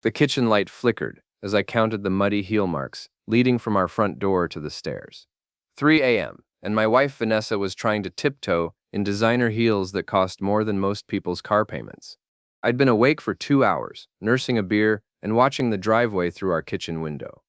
The kitchen light flickered as I counted the muddy heel marks leading from our front door to the stairs. 3 a.m., and my wife Vanessa was trying to tiptoe in designer heels that cost more than most people's car payments. I'd been awake for 2 hours, nursing a beer and watching the driveway through our kitchen window.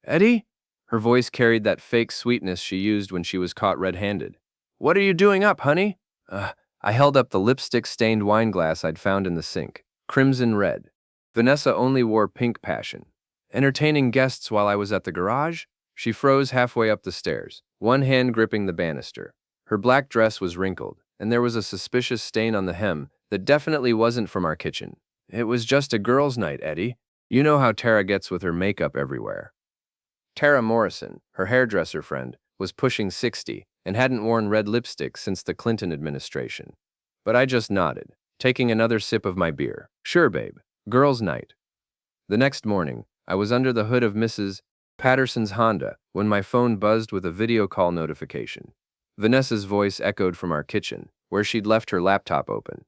"Eddie?" Her voice carried that fake sweetness she used when she was caught red-handed. "What are you doing up, honey?" I held up the lipstick-stained wine glass I'd found in the sink, crimson red. Vanessa only wore pink passion. "Entertaining guests while I was at the garage?" She froze halfway up the stairs, one hand gripping the banister. Her black dress was wrinkled, and there was a suspicious stain on the hem that definitely wasn't from our kitchen. "It was just a girls' night, Eddie. You know how Tara gets with her makeup everywhere." Tara Morrison, her hairdresser friend, was pushing 60 and hadn't worn red lipstick since the Clinton administration. But I just nodded, taking another sip of my beer. "Sure, babe. Girls' night." The next morning, I was under the hood of Mrs. Patterson's Honda when my phone buzzed with a video call notification. Vanessa's voice echoed from our kitchen, where she'd left her laptop open.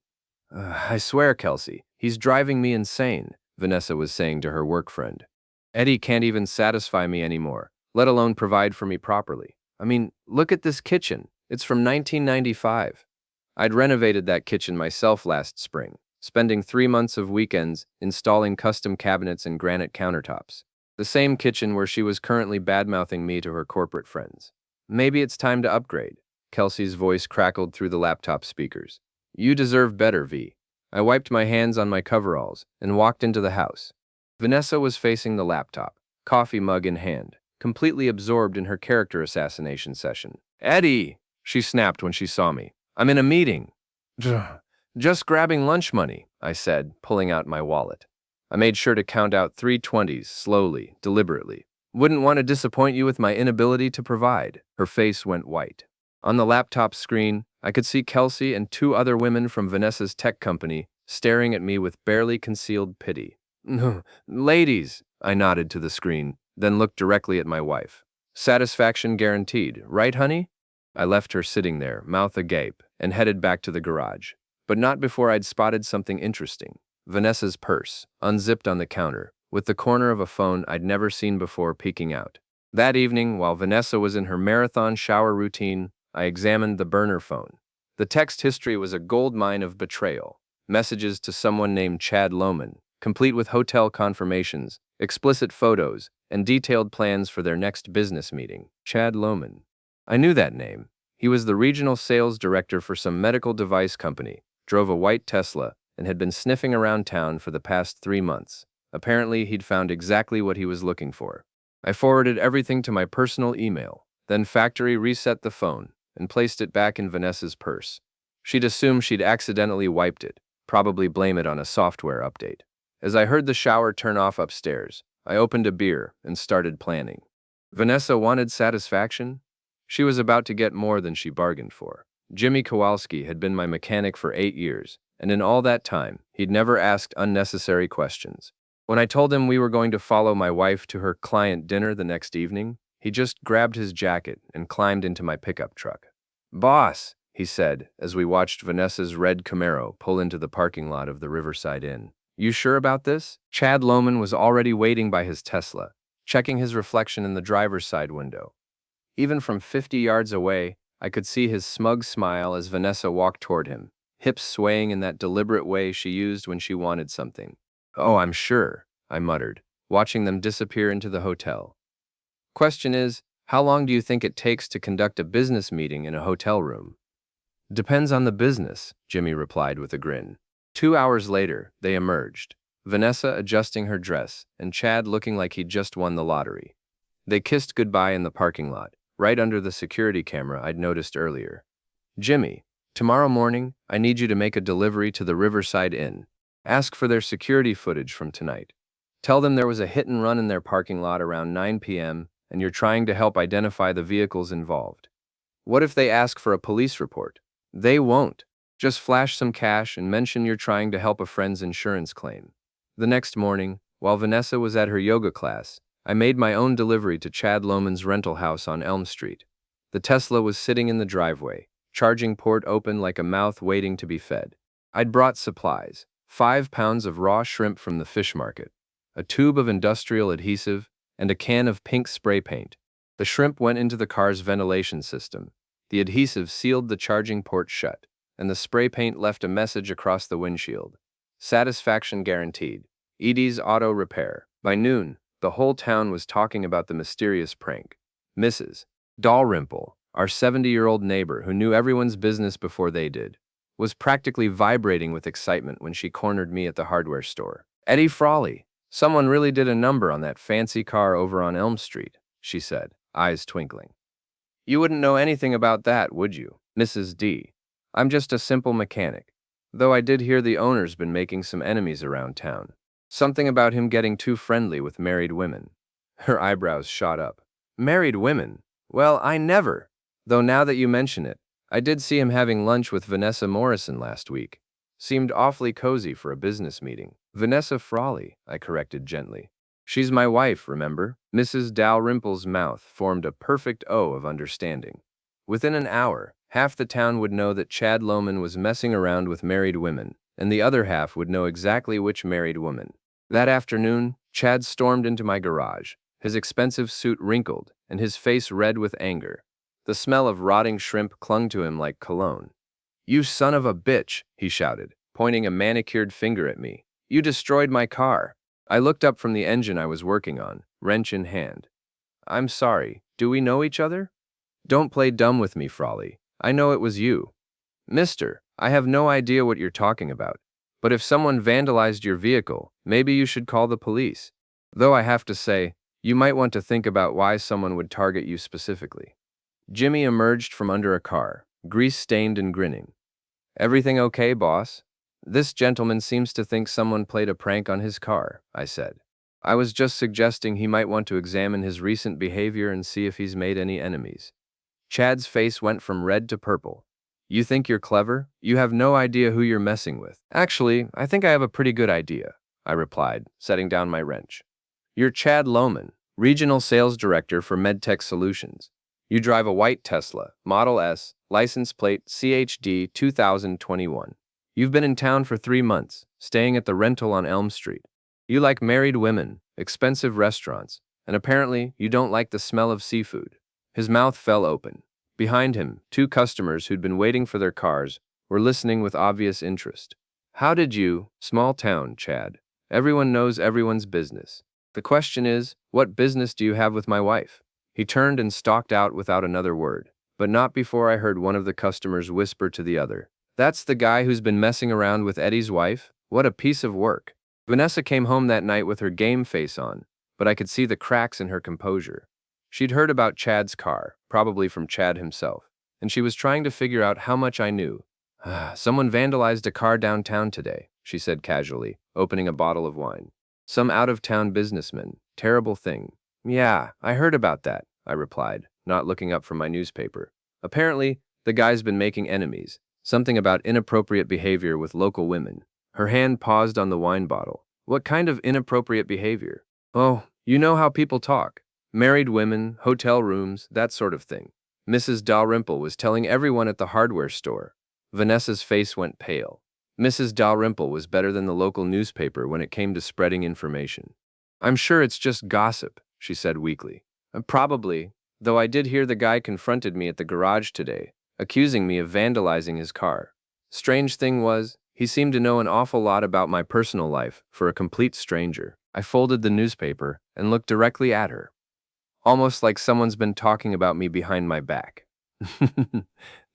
"I swear, Kelsey, he's driving me insane," Vanessa was saying to her work friend. "Eddie can't even satisfy me anymore, let alone provide for me properly. I mean, look at this kitchen. It's from 1995. I'd renovated that kitchen myself last spring, spending 3 months of weekends installing custom cabinets and granite countertops. The same kitchen where she was currently badmouthing me to her corporate friends. Maybe it's time to upgrade." Kelsey's voice crackled through the laptop speakers. "You deserve better, V." I wiped my hands on my coveralls and walked into the house. Vanessa was facing the laptop, coffee mug in hand, completely absorbed in her character assassination session. "Eddie," she snapped when she saw me. "I'm in a meeting." "Just grabbing lunch money," I said, pulling out my wallet. I made sure to count out 320s slowly, deliberately. "Wouldn't want to disappoint you with my inability to provide." Her face went white. On the laptop screen, I could see Kelsey and 2 other women from Vanessa's tech company staring at me with barely concealed pity. "Ladies," I nodded to the screen, then looked directly at my wife. "Satisfaction guaranteed, right, honey?" I left her sitting there, mouth agape, and headed back to the garage. But not before I'd spotted something interesting. Vanessa's purse, unzipped on the counter, with the corner of a phone I'd never seen before peeking out. That evening, while Vanessa was in her marathon shower routine, I examined the burner phone. The text history was a goldmine of betrayal. Messages to someone named Chad Lohman, complete with hotel confirmations, explicit photos, and detailed plans for their next business meeting. Chad Lohman. I knew that name. He was the regional sales director for some medical device company, drove a white Tesla, and had been sniffing around town for the past 3 months. Apparently, he'd found exactly what he was looking for. I forwarded everything to my personal email, then factory reset the phone and placed it back in Vanessa's purse. She'd assume she'd accidentally wiped it, probably blame it on a software update. As I heard the shower turn off upstairs, I opened a beer and started planning. Vanessa wanted satisfaction? She was about to get more than she bargained for. Jimmy Kowalski had been my mechanic for 8 years, and in all that time, he'd never asked unnecessary questions. When I told him we were going to follow my wife to her client dinner the next evening, he just grabbed his jacket and climbed into my pickup truck. "Boss," he said as we watched Vanessa's red Camaro pull into the parking lot of the Riverside Inn. "You sure about this?" Chad Lohman was already waiting by his Tesla, checking his reflection in the driver's side window. Even from 50 yards away, I could see his smug smile as Vanessa walked toward him, hips swaying in that deliberate way she used when she wanted something. "Oh, I'm sure," I muttered, watching them disappear into the hotel. "Question is, how long do you think it takes to conduct a business meeting in a hotel room?" "Depends on the business," Jimmy replied with a grin. 2 hours later, they emerged, Vanessa adjusting her dress and Chad looking like he'd just won the lottery. They kissed goodbye in the parking lot, right under the security camera I'd noticed earlier. "Jimmy, tomorrow morning, I need you to make a delivery to the Riverside Inn. Ask for their security footage from tonight. Tell them there was a hit and run in their parking lot around 9 p.m., and you're trying to help identify the vehicles involved." "What if they ask for a police report?" "They won't. Just flash some cash and mention you're trying to help a friend's insurance claim." The next morning, while Vanessa was at her yoga class, I made my own delivery to Chad Lohman's rental house on Elm Street. The Tesla was sitting in the driveway, charging port open like a mouth waiting to be fed. I'd brought supplies, 5 pounds of raw shrimp from the fish market, a tube of industrial adhesive, and a can of pink spray paint. The shrimp went into the car's ventilation system. The adhesive sealed the charging port shut, and the spray paint left a message across the windshield. Satisfaction guaranteed. Edie's Auto Repair. By noon, the whole town was talking about the mysterious prank. Mrs. Dalrymple, our 70-year-old neighbor who knew everyone's business before they did, was practically vibrating with excitement when she cornered me at the hardware store. "Eddie Frawley, someone really did a number on that fancy car over on Elm Street," she said, eyes twinkling. "You wouldn't know anything about that, would you, Mrs. D? I'm just a simple mechanic, though I did hear the owner's been making some enemies around town. Something about him getting too friendly with married women." Her eyebrows shot up. "Married women? Well, I never. Though now that you mention it, I did see him having lunch with Vanessa Morrison last week. Seemed awfully cozy for a business meeting." "Vanessa Frawley," I corrected gently. "She's my wife, remember?" Mrs. Dalrymple's mouth formed a perfect O of understanding. Within an hour, half the town would know that Chad Lohman was messing around with married women, and the other half would know exactly which married woman. That afternoon, Chad stormed into my garage, his expensive suit wrinkled and his face red with anger. The smell of rotting shrimp clung to him like cologne. "You son of a bitch," he shouted, pointing a manicured finger at me. "You destroyed my car." I looked up from the engine I was working on, wrench in hand. "I'm sorry, do we know each other?" "Don't play dumb with me, Frawley. I know it was you." "Mister, I have no idea what you're talking about. But if someone vandalized your vehicle, maybe you should call the police. Though I have to say, you might want to think about why someone would target you specifically." Jimmy emerged from under a car, grease-stained and grinning. "Everything okay, boss?" "This gentleman seems to think someone played a prank on his car," I said. "I was just suggesting he might want to examine his recent behavior and see if he's made any enemies." Chad's face went from red to purple. "You think you're clever? You have no idea who you're messing with." "Actually, I think I have a pretty good idea," I replied, setting down my wrench. "You're Chad Lohman, Regional Sales Director for MedTech Solutions. You drive a white Tesla, Model S, license plate CHD 2021. You've been in town for 3 months, staying at the rental on Elm Street. You like married women, expensive restaurants, and apparently you don't like the smell of seafood." His mouth fell open. Behind him, 2 customers who'd been waiting for their cars were listening with obvious interest. "How did you, small town, Chad? Everyone knows everyone's business. The question is, what business do you have with my wife?" He turned and stalked out without another word, but not before I heard one of the customers whisper to the other, "That's the guy who's been messing around with Eddie's wife? What a piece of work." Vanessa came home that night with her game face on, but I could see the cracks in her composure. She'd heard about Chad's car, probably from Chad himself, and she was trying to figure out how much I knew. "Someone vandalized a car downtown today," she said casually, opening a bottle of wine. "Some out-of-town businessman. Terrible thing." "Yeah, I heard about that," I replied, not looking up from my newspaper. "Apparently, the guy's been making enemies. Something about inappropriate behavior with local women." Her hand paused on the wine bottle. "What kind of inappropriate behavior?" "Oh, you know how people talk. Married women, hotel rooms, that sort of thing." Mrs. Dalrymple was telling everyone at the hardware store. Vanessa's face went pale. Mrs. Dalrymple was better than the local newspaper when it came to spreading information. "I'm sure it's just gossip," she said weakly. "Probably, though I did hear the guy confronted me at the garage today, accusing me of vandalizing his car. Strange thing was, he seemed to know an awful lot about my personal life for a complete stranger." I folded the newspaper and looked directly at her. "Almost like someone's been talking about me behind my back." The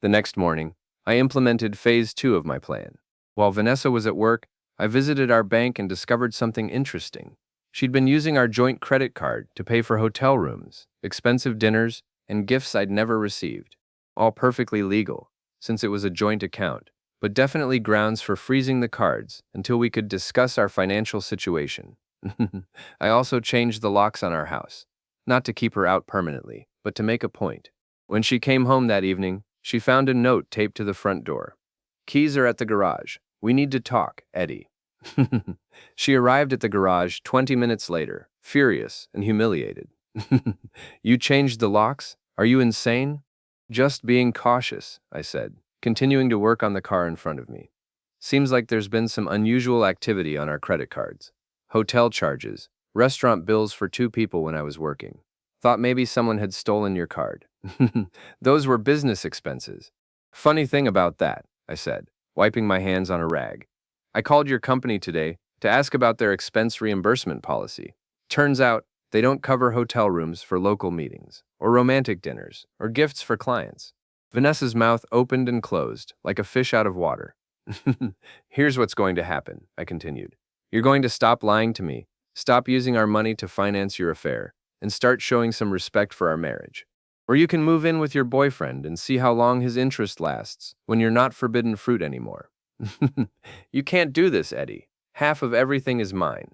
next morning, I implemented phase 2 of my plan. While Vanessa was at work, I visited our bank and discovered something interesting. She'd been using our joint credit card to pay for hotel rooms, expensive dinners, and gifts I'd never received. All perfectly legal, since it was a joint account, but definitely grounds for freezing the cards until we could discuss our financial situation. I also changed the locks on our house, not to keep her out permanently, but to make a point. When she came home that evening, she found a note taped to the front door. "Keys are at the garage. We need to talk, Eddie." She arrived at the garage 20 minutes later, furious and humiliated. "You changed the locks? Are you insane?" "Just being cautious," I said, continuing to work on the car in front of me. "Seems like there's been some unusual activity on our credit cards." hotel charges, restaurant bills for 2 people when I was working. Thought maybe someone had stolen your card. Those were business expenses. Funny thing about that, I said, wiping my hands on a rag. I called your company today to ask about their expense reimbursement policy. Turns out, they don't cover hotel rooms for local meetings, or romantic dinners, or gifts for clients. Vanessa's mouth opened and closed, like a fish out of water. Here's what's going to happen, I continued. You're going to stop lying to me, stop using our money to finance your affair, and start showing some respect for our marriage. Or you can move in with your boyfriend and see how long his interest lasts when you're not forbidden fruit anymore. You can't do this, Eddie. Half of everything is mine.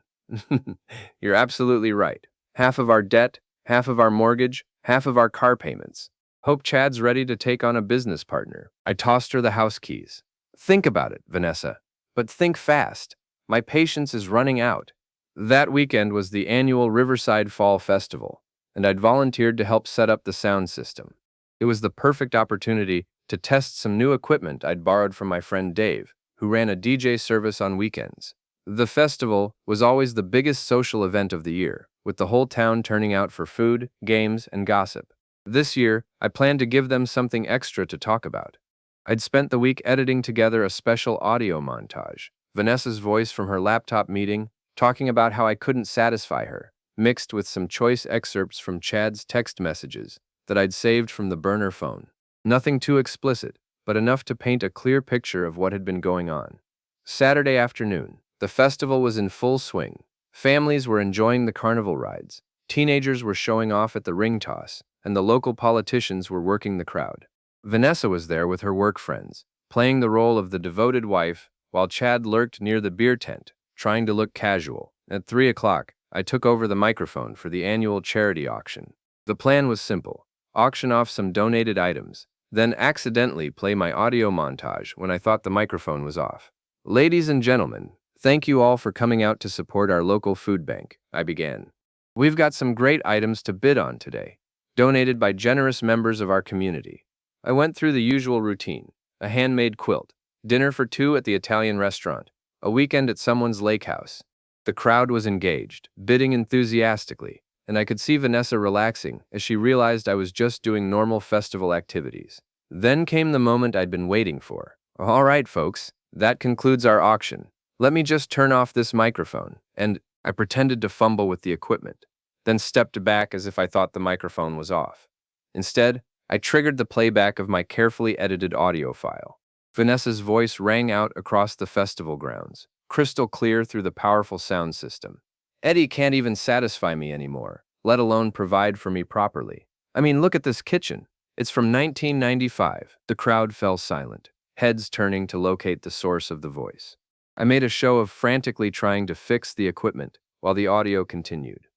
You're absolutely right. Half of our debt, half of our mortgage, half of our car payments. Hope Chad's ready to take on a business partner. I tossed her the house keys. Think about it, Vanessa. But think fast. My patience is running out. That weekend was the annual Riverside Fall Festival, and I'd volunteered to help set up the sound system. It was the perfect opportunity to test some new equipment I'd borrowed from my friend Dave, who ran a DJ service on weekends. The festival was always the biggest social event of the year, with the whole town turning out for food, games, and gossip. This year, I planned to give them something extra to talk about. I'd spent the week editing together a special audio montage, Vanessa's voice from her laptop meeting, talking about how I couldn't satisfy her, mixed with some choice excerpts from Chad's text messages that I'd saved from the burner phone. Nothing too explicit, but enough to paint a clear picture of what had been going on. Saturday afternoon, the festival was in full swing. Families were enjoying the carnival rides, teenagers were showing off at the ring toss, and the local politicians were working the crowd. Vanessa was there with her work friends, playing the role of the devoted wife, while Chad lurked near the beer tent, trying to look casual. At 3 o'clock, I took over the microphone for the annual charity auction. The plan was simple: auction off some donated items, then accidentally play my audio montage when I thought the microphone was off. Ladies and gentlemen, thank you all for coming out to support our local food bank, I began. We've got some great items to bid on today, donated by generous members of our community. I went through the usual routine: a handmade quilt, dinner for 2 at the Italian restaurant, a weekend at someone's lake house. The crowd was engaged, bidding enthusiastically, and I could see Vanessa relaxing as she realized I was just doing normal festival activities. Then came the moment I'd been waiting for. All right, folks, that concludes our auction. Let me just turn off this microphone, and I pretended to fumble with the equipment, then stepped back as if I thought the microphone was off. Instead, I triggered the playback of my carefully edited audio file. Vanessa's voice rang out across the festival grounds, crystal clear through the powerful sound system. Eddie can't even satisfy me anymore, let alone provide for me properly. I mean, look at this kitchen. It's from 1995. The crowd fell silent, heads turning to locate the source of the voice. I made a show of frantically trying to fix the equipment while the audio continued.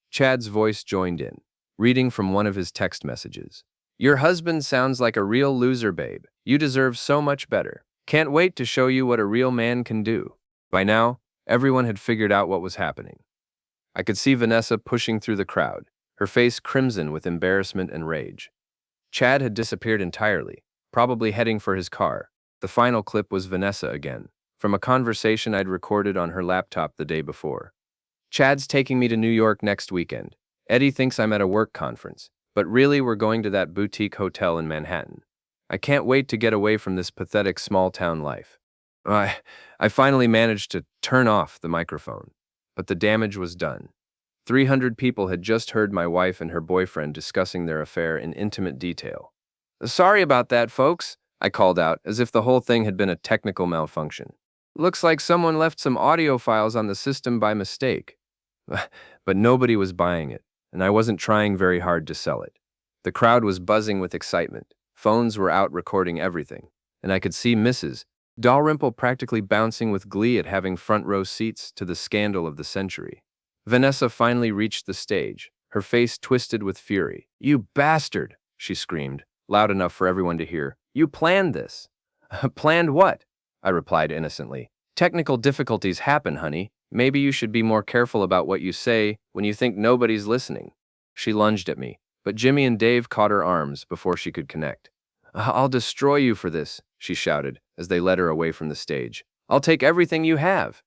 Chad's voice joined in, reading from one of his text messages. Your husband sounds like a real loser, babe. You deserve so much better. Can't wait to show you what a real man can do. By now, everyone had figured out what was happening. I could see Vanessa pushing through the crowd, her face crimson with embarrassment and rage. Chad had disappeared entirely, probably heading for his car. The final clip was Vanessa again, from a conversation I'd recorded on her laptop the day before. Chad's taking me to New York next weekend. Eddie thinks I'm at a work conference, but really we're going to that boutique hotel in Manhattan. I can't wait to get away from this pathetic small-town life. I finally managed to turn off the microphone, but the damage was done. 300 people had just heard my wife and her boyfriend discussing their affair in intimate detail. Sorry about that, folks, I called out, as if the whole thing had been a technical malfunction. Looks like someone left some audio files on the system by mistake. But nobody was buying it, and I wasn't trying very hard to sell it. The crowd was buzzing with excitement. Phones were out recording everything, and I could see Mrs. Dalrymple practically bouncing with glee at having front-row seats to the scandal of the century. Vanessa finally reached the stage, her face twisted with fury. You bastard, she screamed, loud enough for everyone to hear. You planned this. Planned what? I replied innocently. Technical difficulties happen, honey. Maybe you should be more careful about what you say when you think nobody's listening. She lunged at me, but Jimmy and Dave caught her arms before she could connect. I'll destroy you for this, she shouted as they led her away from the stage. I'll take everything you have.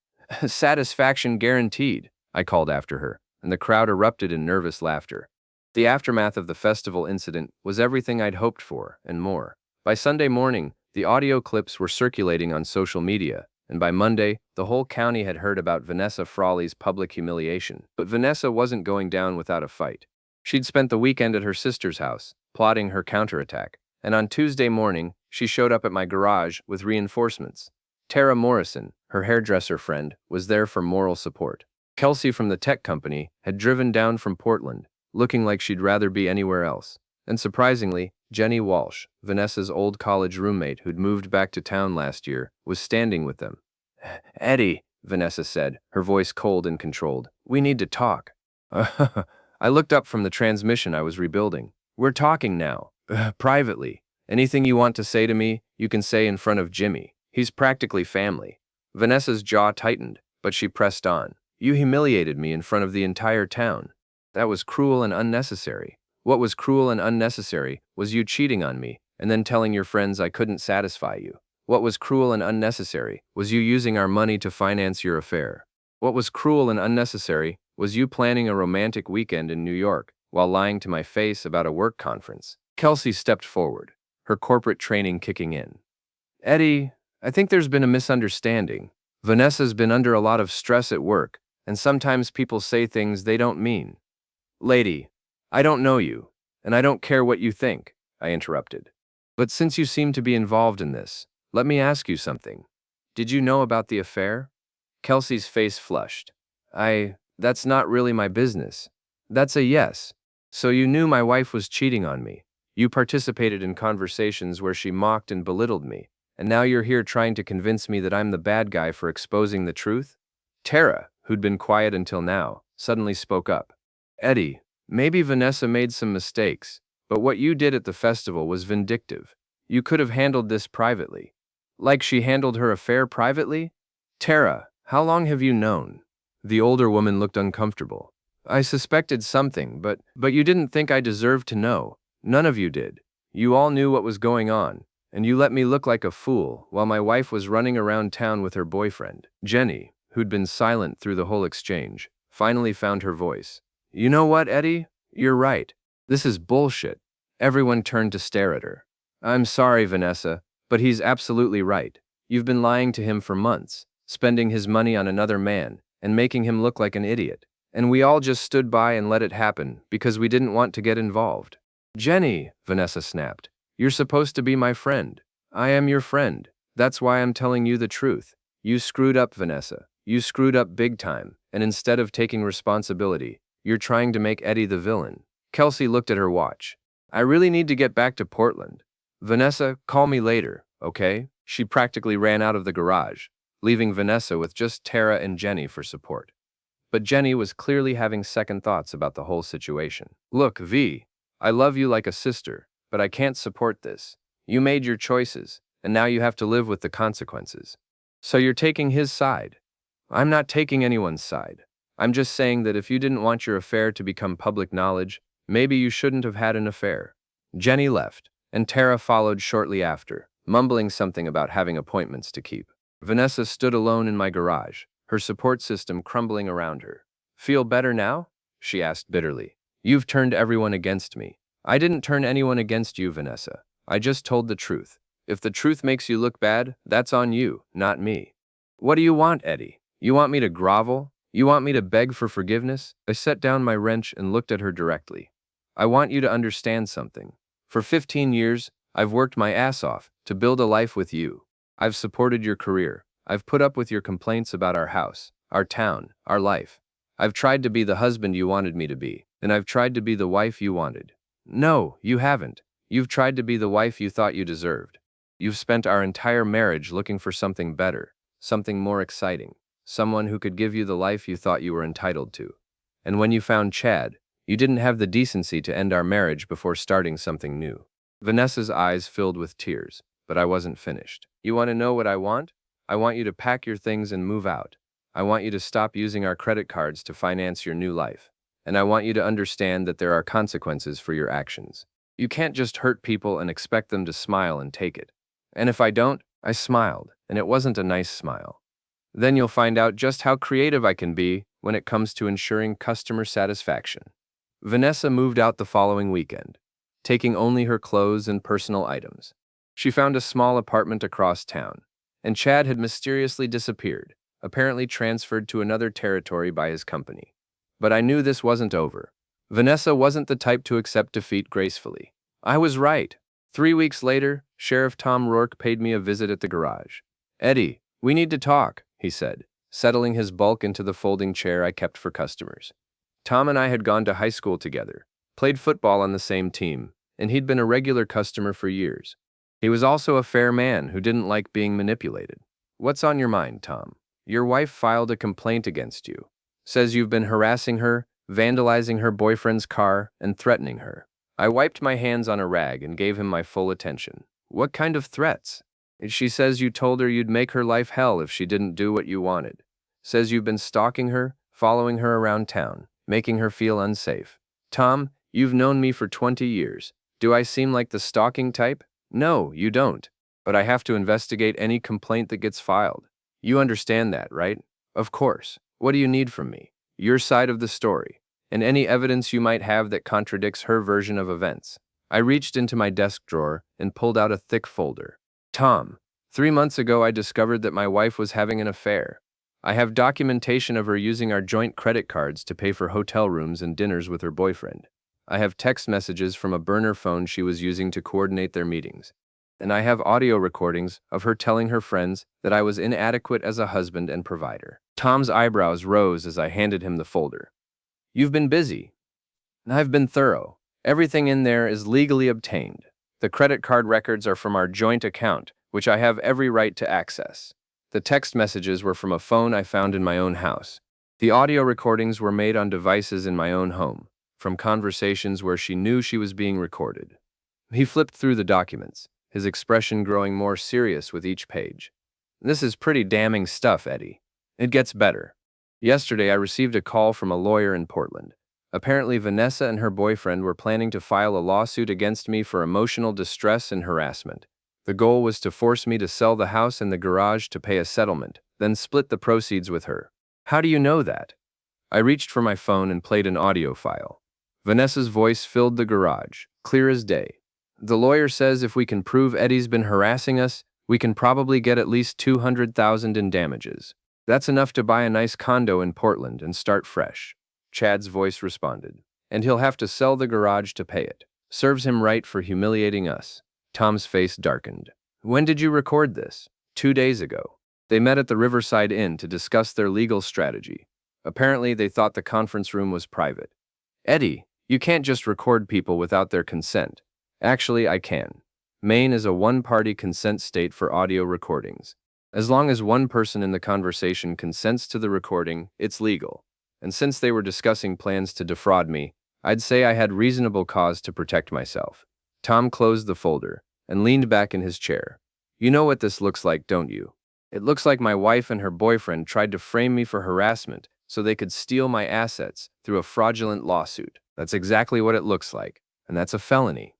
Satisfaction guaranteed, I called after her, and the crowd erupted in nervous laughter. The aftermath of the festival incident was everything I'd hoped for, and more. By Sunday morning, the audio clips were circulating on social media, and by Monday, the whole county had heard about Vanessa Frawley's public humiliation. But Vanessa wasn't going down without a fight. She'd spent the weekend at her sister's house, plotting her counterattack, and on Tuesday morning, she showed up at my garage with reinforcements. Tara Morrison, her hairdresser friend, was there for moral support. Kelsey from the tech company had driven down from Portland, looking like she'd rather be anywhere else. And surprisingly, Jenny Walsh, Vanessa's old college roommate who'd moved back to town last year, was standing with them. "Eddie," Vanessa said, her voice cold and controlled, "we need to talk." I looked up from the transmission I was rebuilding. "We're talking now. Privately. Anything you want to say to me, you can say in front of Jimmy. He's practically family." Vanessa's jaw tightened, but she pressed on. "You humiliated me in front of the entire town. That was cruel and unnecessary. What was cruel and unnecessary was you cheating on me and then telling your friends I couldn't satisfy you. What was cruel and unnecessary was you using our money to finance your affair. What was cruel and unnecessary was you planning a romantic weekend in New York while lying to my face about a work conference." Kelsey stepped forward, her corporate training kicking in. "Eddie, I think there's been a misunderstanding. Vanessa's been under a lot of stress at work, and sometimes people say things they don't mean." "Lady, I don't know you, and I don't care what you think," I interrupted. "But since you seem to be involved in this, let me ask you something. Did you know about the affair?" Kelsey's face flushed. That's not really my business." "That's a yes. So you knew my wife was cheating on me. You participated in conversations where she mocked and belittled me, and now you're here trying to convince me that I'm the bad guy for exposing the truth?" Tara, who'd been quiet until now, suddenly spoke up. "Eddie, maybe Vanessa made some mistakes, but what you did at the festival was vindictive. You could have handled this privately." "Like she handled her affair privately?" "Tara, how long have you known?" The older woman looked uncomfortable. "I suspected something, but you didn't think I deserved to know. None of you did. You all knew what was going on, and you let me look like a fool while my wife was running around town with her boyfriend." Jenny, who'd been silent through the whole exchange, finally found her voice. "You know what, Eddie? You're right. This is bullshit." Everyone turned to stare at her. "I'm sorry, Vanessa, but he's absolutely right. You've been lying to him for months, spending his money on another man, and making him look like an idiot. And we all just stood by and let it happen because we didn't want to get involved." "Jenny," Vanessa snapped, "you're supposed to be my friend. I am your friend. That's why I'm telling you the truth. You screwed up, Vanessa. You screwed up big time, and instead of taking responsibility, you're trying to make Eddie the villain." Kelsey looked at her watch. "I really need to get back to Portland. Vanessa, call me later, okay?" She practically ran out of the garage, leaving Vanessa with just Tara and Jenny for support. But Jenny was clearly having second thoughts about the whole situation. "Look, V, I love you like a sister, but I can't support this. You made your choices, and now you have to live with the consequences. So you're taking his side." "I'm not taking anyone's side. I'm just saying that if you didn't want your affair to become public knowledge, maybe you shouldn't have had an affair." Jenny left, and Tara followed shortly after, mumbling something about having appointments to keep. Vanessa stood alone in my garage, her support system crumbling around her. "Feel better now?" she asked bitterly. "You've turned everyone against me." "I didn't turn anyone against you, Vanessa. I just told the truth. If the truth makes you look bad, that's on you, not me." "What do you want, Eddie? You want me to grovel? You want me to beg for forgiveness?" I set down my wrench and looked at her directly. "I want you to understand something. For 15 years, I've worked my ass off to build a life with you. I've supported your career. I've put up with your complaints about our house, our town, our life. I've tried to be the husband you wanted me to be, and I've tried to be the wife you wanted. No, you haven't. You've tried to be the wife you thought you deserved. You've spent our entire marriage looking for something better, something more exciting, someone who could give you the life you thought you were entitled to. And when you found Chad, you didn't have the decency to end our marriage before starting something new." Vanessa's eyes filled with tears, but I wasn't finished. "You want to know what I want? I want you to pack your things and move out. I want you to stop using our credit cards to finance your new life. And I want you to understand that there are consequences for your actions. You can't just hurt people and expect them to smile and take it." And if I don't, I smiled, and it wasn't a nice smile. Then you'll find out just how creative I can be when it comes to ensuring customer satisfaction. Vanessa moved out the following weekend, taking only her clothes and personal items. She found a small apartment across town, and Chad had mysteriously disappeared, apparently transferred to another territory by his company. But I knew this wasn't over. Vanessa wasn't the type to accept defeat gracefully. I was right. 3 weeks later, Sheriff Tom Rourke paid me a visit at the garage. "Eddie, we need to talk," he said, settling his bulk into the folding chair I kept for customers. Tom and I had gone to high school together, played football on the same team, and he'd been a regular customer for years. He was also a fair man who didn't like being manipulated. "What's on your mind, Tom? Your wife filed a complaint against you. Says you've been harassing her, vandalizing her boyfriend's car, and threatening her." I wiped my hands on a rag and gave him my full attention. "What kind of threats?" "She says you told her you'd make her life hell if she didn't do what you wanted. Says you've been stalking her, following her around town, making her feel unsafe." "Tom, you've known me for 20 years. Do I seem like the stalking type?" "No, you don't. But I have to investigate any complaint that gets filed. You understand that, right?" "Of course. What do you need from me?" "Your side of the story, and any evidence you might have that contradicts her version of events." I reached into my desk drawer and pulled out a thick folder. "Tom, 3 months ago I discovered that my wife was having an affair. I have documentation of her using our joint credit cards to pay for hotel rooms and dinners with her boyfriend. I have text messages from a burner phone she was using to coordinate their meetings. And I have audio recordings of her telling her friends that I was inadequate as a husband and provider." Tom's eyebrows rose as I handed him the folder. "You've been busy." "I've been thorough. Everything in there is legally obtained. The credit card records are from our joint account, which I have every right to access. The text messages were from a phone I found in my own house. The audio recordings were made on devices in my own home, from conversations where she knew she was being recorded." He flipped through the documents, his expression growing more serious with each page. "This is pretty damning stuff, Eddie. It gets better. Yesterday I received a call from a lawyer in Portland. Apparently Vanessa and her boyfriend were planning to file a lawsuit against me for emotional distress and harassment. The goal was to force me to sell the house and the garage to pay a settlement, then split the proceeds with her." "How do you know that?" I reached for my phone and played an audio file. Vanessa's voice filled the garage, clear as day. "The lawyer says if we can prove Eddie's been harassing us, we can probably get at least $200,000 in damages. That's enough to buy a nice condo in Portland and start fresh." Chad's voice responded. "And he'll have to sell the garage to pay it. Serves him right for humiliating us." Tom's face darkened. "When did you record this?" 2 days ago. They met at the Riverside Inn to discuss their legal strategy. Apparently they thought the conference room was private." "Eddie, you can't just record people without their consent." "Actually, I can. Maine is a one-party consent state for audio recordings. As long as one person in the conversation consents to the recording, it's legal. And since they were discussing plans to defraud me, I'd say I had reasonable cause to protect myself." Tom closed the folder and leaned back in his chair. "You know what this looks like, don't you? It looks like my wife and her boyfriend tried to frame me for harassment so they could steal my assets through a fraudulent lawsuit. That's exactly what it looks like, and that's a felony.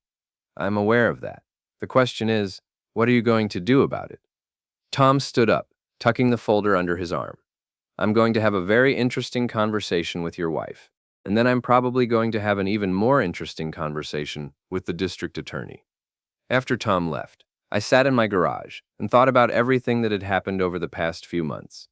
I'm aware of that. The question is, what are you going to do about it?" Tom stood up, tucking the folder under his arm. "I'm going to have a very interesting conversation with your wife, and then I'm probably going to have an even more interesting conversation with the district attorney." After Tom left, I sat in my garage and thought about everything that had happened over the past few months.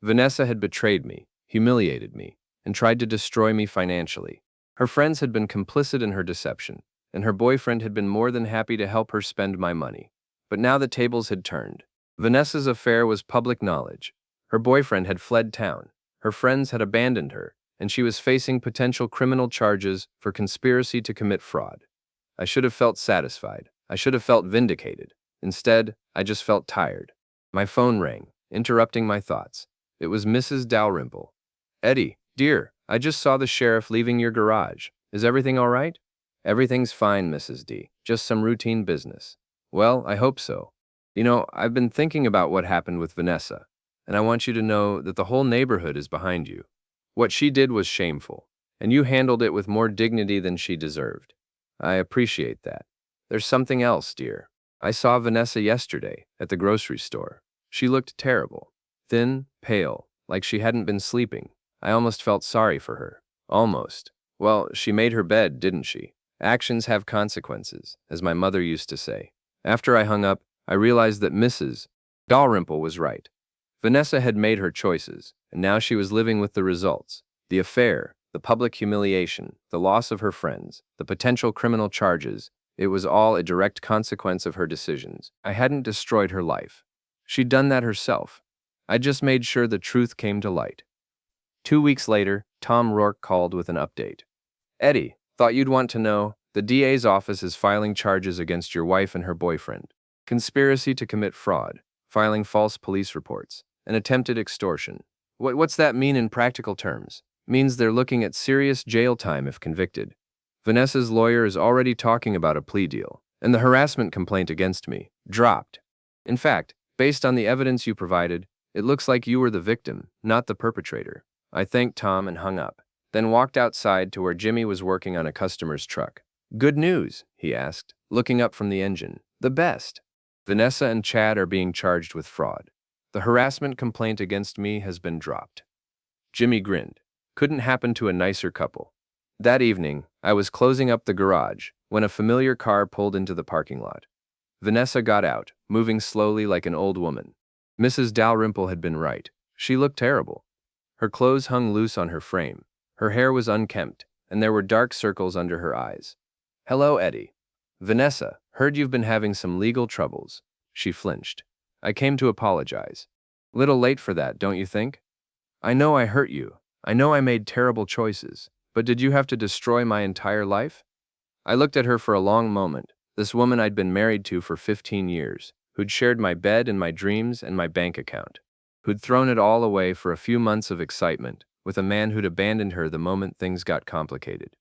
Vanessa had betrayed me, humiliated me, and tried to destroy me financially. Her friends had been complicit in her deception, and her boyfriend had been more than happy to help her spend my money. But now the tables had turned. Vanessa's affair was public knowledge. Her boyfriend had fled town, her friends had abandoned her, and she was facing potential criminal charges for conspiracy to commit fraud. I should have felt satisfied. I should have felt vindicated. Instead, I just felt tired. My phone rang, interrupting my thoughts. It was Mrs. Dalrymple. "Eddie, dear, I just saw the sheriff leaving your garage. Is everything all right?" "Everything's fine, Mrs. D. Just some routine business." "Well, I hope so. You know, I've been thinking about what happened with Vanessa, and I want you to know that the whole neighborhood is behind you. What she did was shameful, and you handled it with more dignity than she deserved. I appreciate that. There's something else, dear. I saw Vanessa yesterday at the grocery store. She looked terrible. Thin, pale, like she hadn't been sleeping. I almost felt sorry for her. Almost. Well, she made her bed, didn't she? Actions have consequences, as my mother used to say. After I hung up, I realized that Mrs. Dalrymple was right. Vanessa had made her choices, and now she was living with the results. The affair, the public humiliation, the loss of her friends, the potential criminal charges, it was all a direct consequence of her decisions. I hadn't destroyed her life. She'd done that herself. I just made sure the truth came to light. 2 weeks later, Tom Rourke called with an update. Eddie, thought you'd want to know, the DA's office is filing charges against your wife and her boyfriend. Conspiracy to commit fraud, filing false police reports, and attempted extortion. What's that mean in practical terms? Means they're looking at serious jail time if convicted. Vanessa's lawyer is already talking about a plea deal, and the harassment complaint against me dropped. In fact, based on the evidence you provided, it looks like you were the victim, not the perpetrator. I thanked Tom and hung up, then walked outside to where Jimmy was working on a customer's truck. Good news, he asked, looking up from the engine. The best. Vanessa and Chad are being charged with fraud. The harassment complaint against me has been dropped. Jimmy grinned. Couldn't happen to a nicer couple. That evening, I was closing up the garage when a familiar car pulled into the parking lot. Vanessa got out, moving slowly like an old woman. Mrs. Dalrymple had been right. She looked terrible. Her clothes hung loose on her frame. Her hair was unkempt, and there were dark circles under her eyes. Hello, Eddie. Vanessa, heard you've been having some legal troubles. She flinched. I came to apologize. Little late for that, don't you think? I know I hurt you. I know I made terrible choices. But did you have to destroy my entire life? I looked at her for a long moment, this woman I'd been married to for 15 years, who'd shared my bed and my dreams and my bank account, who'd thrown it all away for a few months of excitement, with a man who'd abandoned her the moment things got complicated.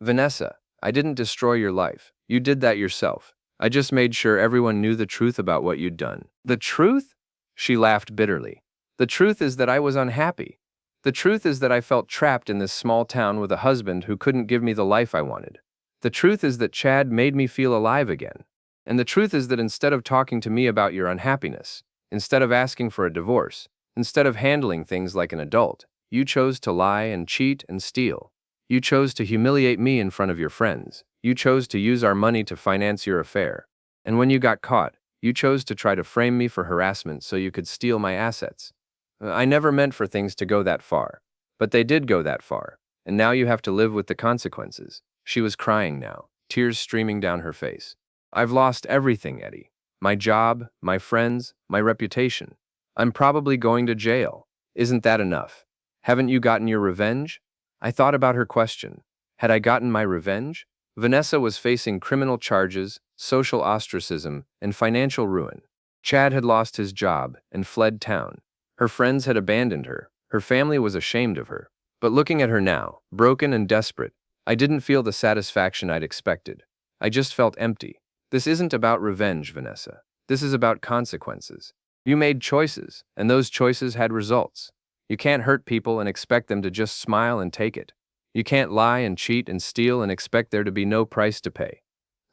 Vanessa, I didn't destroy your life. You did that yourself. I just made sure everyone knew the truth about what you'd done. The truth? She laughed bitterly. The truth is that I was unhappy. The truth is that I felt trapped in this small town with a husband who couldn't give me the life I wanted. The truth is that Chad made me feel alive again. And the truth is that instead of talking to me about your unhappiness, instead of asking for a divorce, instead of handling things like an adult, you chose to lie and cheat and steal. You chose to humiliate me in front of your friends. You chose to use our money to finance your affair. And when you got caught, you chose to try to frame me for harassment so you could steal my assets. I never meant for things to go that far. But they did go that far. And now you have to live with the consequences. She was crying now, tears streaming down her face. I've lost everything, Eddie. My job, my friends, my reputation. I'm probably going to jail. Isn't that enough? Haven't you gotten your revenge? I thought about her question. Had I gotten my revenge? Vanessa was facing criminal charges, social ostracism, and financial ruin. Chad had lost his job and fled town. Her friends had abandoned her. Her family was ashamed of her. But looking at her now, broken and desperate, I didn't feel the satisfaction I'd expected. I just felt empty. This isn't about revenge, Vanessa. This is about consequences. You made choices, and those choices had results. You can't hurt people and expect them to just smile and take it. You can't lie and cheat and steal and expect there to be no price to pay.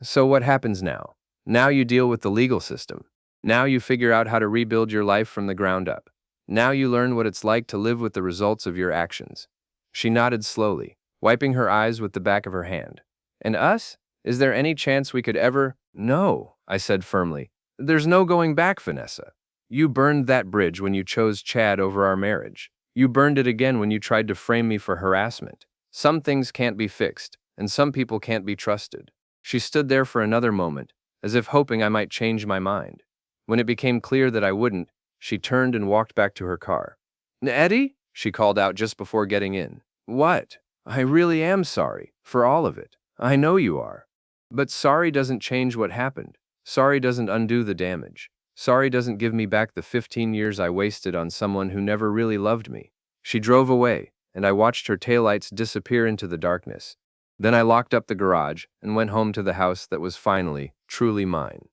So what happens now? Now you deal with the legal system. Now you figure out how to rebuild your life from the ground up. Now you learn what it's like to live with the results of your actions. She nodded slowly, wiping her eyes with the back of her hand. And us? Is there any chance we could ever? No, I said firmly. There's no going back, Vanessa. You burned that bridge when you chose Chad over our marriage. You burned it again when you tried to frame me for harassment. Some things can't be fixed, and some people can't be trusted. She stood there for another moment, as if hoping I might change my mind. When it became clear that I wouldn't, she turned and walked back to her car. Eddie? She called out just before getting in. What? I really am sorry, for all of it. I know you are. But sorry doesn't change what happened. Sorry doesn't undo the damage. Sorry doesn't give me back the 15 years I wasted on someone who never really loved me. She drove away, and I watched her taillights disappear into the darkness. Then I locked up the garage and went home to the house that was finally, truly mine.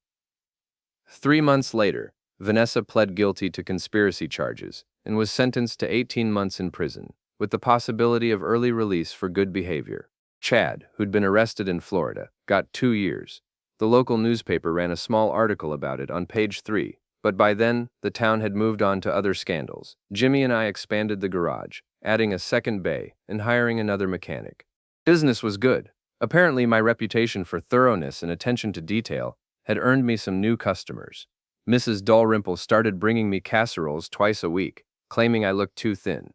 3 months later, Vanessa pled guilty to conspiracy charges and was sentenced to 18 months in prison, with the possibility of early release for good behavior. Chad, who'd been arrested in Florida, got 2 years. The local newspaper ran a small article about it on page 3, But by then, the town had moved on to other scandals. Jimmy and I expanded the garage, adding a second bay and hiring another mechanic. Business was good. Apparently, my reputation for thoroughness and attention to detail had earned me some new customers. Mrs. Dalrymple started bringing me casseroles twice a week, claiming I looked too thin.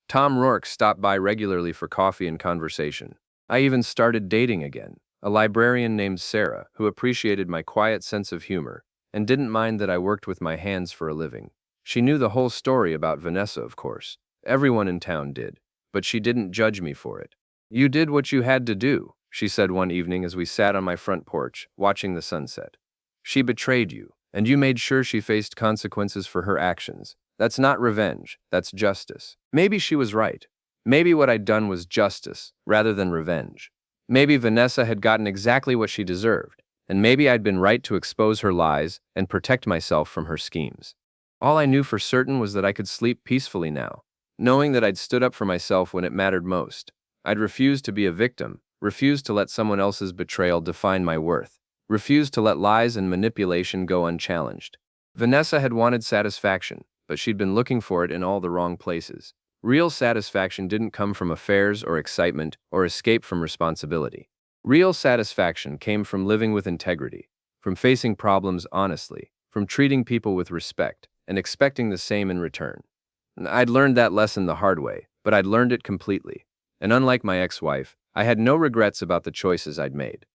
Tom Rourke stopped by regularly for coffee and conversation. I even started dating again, a librarian named Sarah who appreciated my quiet sense of humor and didn't mind that I worked with my hands for a living. She knew the whole story about Vanessa, of course. Everyone in town did, but she didn't judge me for it. "You did what you had to do," she said one evening as we sat on my front porch, watching the sunset. "She betrayed you, and you made sure she faced consequences for her actions. That's not revenge, that's justice." Maybe she was right. Maybe what I'd done was justice, rather than revenge. Maybe Vanessa had gotten exactly what she deserved, and maybe I'd been right to expose her lies and protect myself from her schemes. All I knew for certain was that I could sleep peacefully now, knowing that I'd stood up for myself when it mattered most. I'd refused to be a victim, refused to let someone else's betrayal define my worth, refused to let lies and manipulation go unchallenged. Vanessa had wanted satisfaction, but she'd been looking for it in all the wrong places. Real satisfaction didn't come from affairs or excitement or escape from responsibility. Real satisfaction came from living with integrity, from facing problems honestly, from treating people with respect, and expecting the same in return. I'd learned that lesson the hard way, but I'd learned it completely. And unlike my ex-wife, I had no regrets about the choices I'd made.